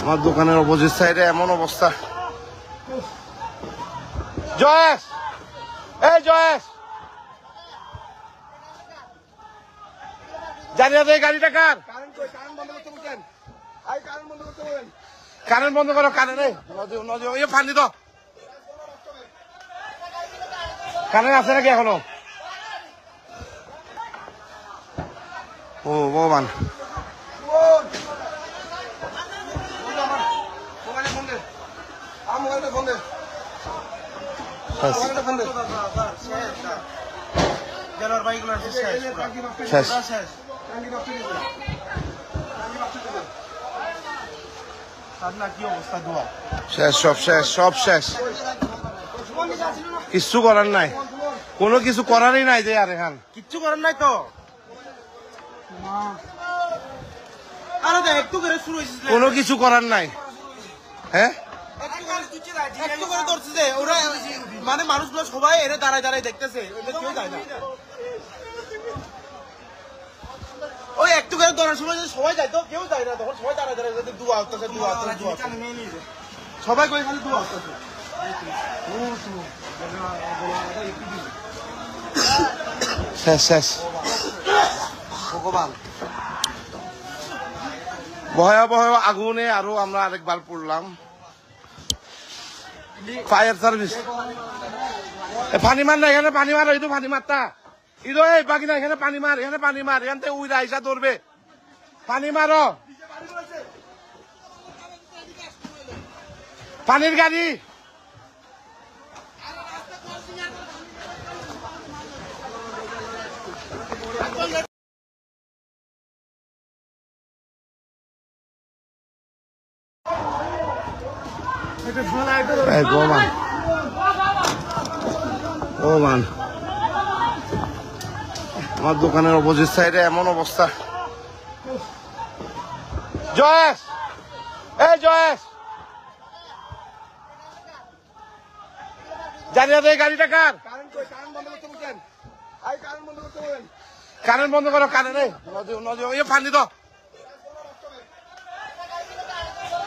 আমার দোকানের অপোজিট সাইডে এমন অবস্থা। জয়েশ, এই জয়েশ, জানিয়ে দেয় গাড়িটা কার? কারেন্ট বন্ধ করো, কারেন্ট ফান্দি তো কারেন্ট আছে নাকি এখনো? ও ভগবান, শেষ, সব শেষ, সব শেষ, কিচ্ছু করার নাই, কোনো কিছু করারই নাই যে। আর এখান কিচ্ছু করার নাই তো, কোনো কিছু করার নাই। হ্যাঁ, একটু করে ধরছে যে ওরা, মানে মানুষগুলো সবাই এরা দাঁড়ায় দাঁড়ায় দেখতেছে, কেউ যায় না। ওই একটু করে ধরার সময় সবাই যায় তো কেউ যায় না, তখন সবাই দাঁড়ায় দাঁড়ায় দুয়া আসতেছে, দুয়া আসতেছে, দুয়া সবাই কই খালি দুয়া আসতেছে। শেষ, শেষ, ভগবান, ভয়াবহ আগুনে আরো আমরা আরেকবার পড়লাম। ফায়ার সার্ভিস, পানি মার না এখানে, পানি মার, এই তো পানি মারতা ইদো, এই বাকি না এখানে পানি মার, এখানে পানি মার, এখান থেকে উইরা আইসা ধরবে, পানি মারো, পানির গাড়ি। আমার দোকানের অপোজিট সাইডে এমন অবস্থা। জয়েশ, এই জয়েশ, জানিয়ে দেয় গাড়িটা কার? কারেন্ট বন্ধ করো, কারেন্ট ফান্দি তো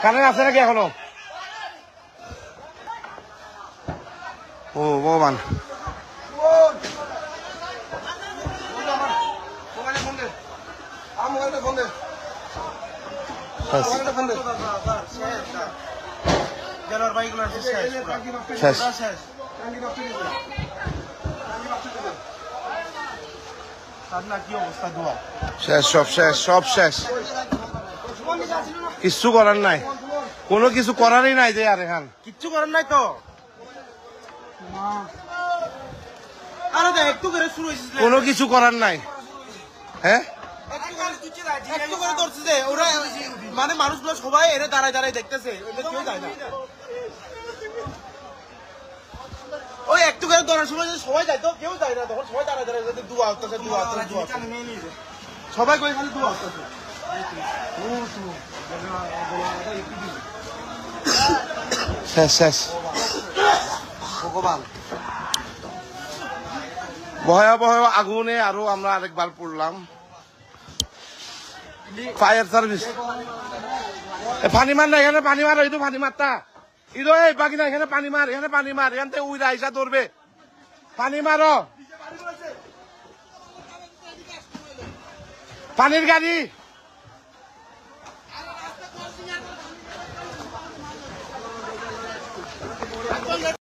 কারেন্ট আছে নাকি এখনো? ও ভগবান, শেষ, সব শেষ, সব শেষ, কিচ্ছু করার নাই, কোনো কিছু করারই নাই যে। আর এখান কিচ্ছু করার নাই তো, কোনো কিছু করার নাই। হ্যাঁ, একটু করে ধরছে যে ওরা, মানে মানুষগুলো সবাই এরা দাঁড়ায় দাঁড়ায় দেখতেছে, কেউ যায় না। ওই একটু করে ধরার সময় সবাই যায় তো কেউ যায় না, তখন সবাই দাঁড়ায় দাঁড়ায় দুয়া আসতেছে, দুয়া আসতেছে, দুয়া সবাই কই খালি দুয়া আসতেছে। শেষ, শেষ, ভগবান, ভয়াবহ আগুনে আরো আমরা আরেকবার পড়লাম। ফায়ার সার্ভিস, পানি মার না এখানে, পানি মার, এই তো পানি মারতা ইদো, এই বাকি না এখানে পানি মার, এখানে পানি মার, এখান থেকে উইরা আইসা ধরবে, পানি মারো, পানির গাড়ি।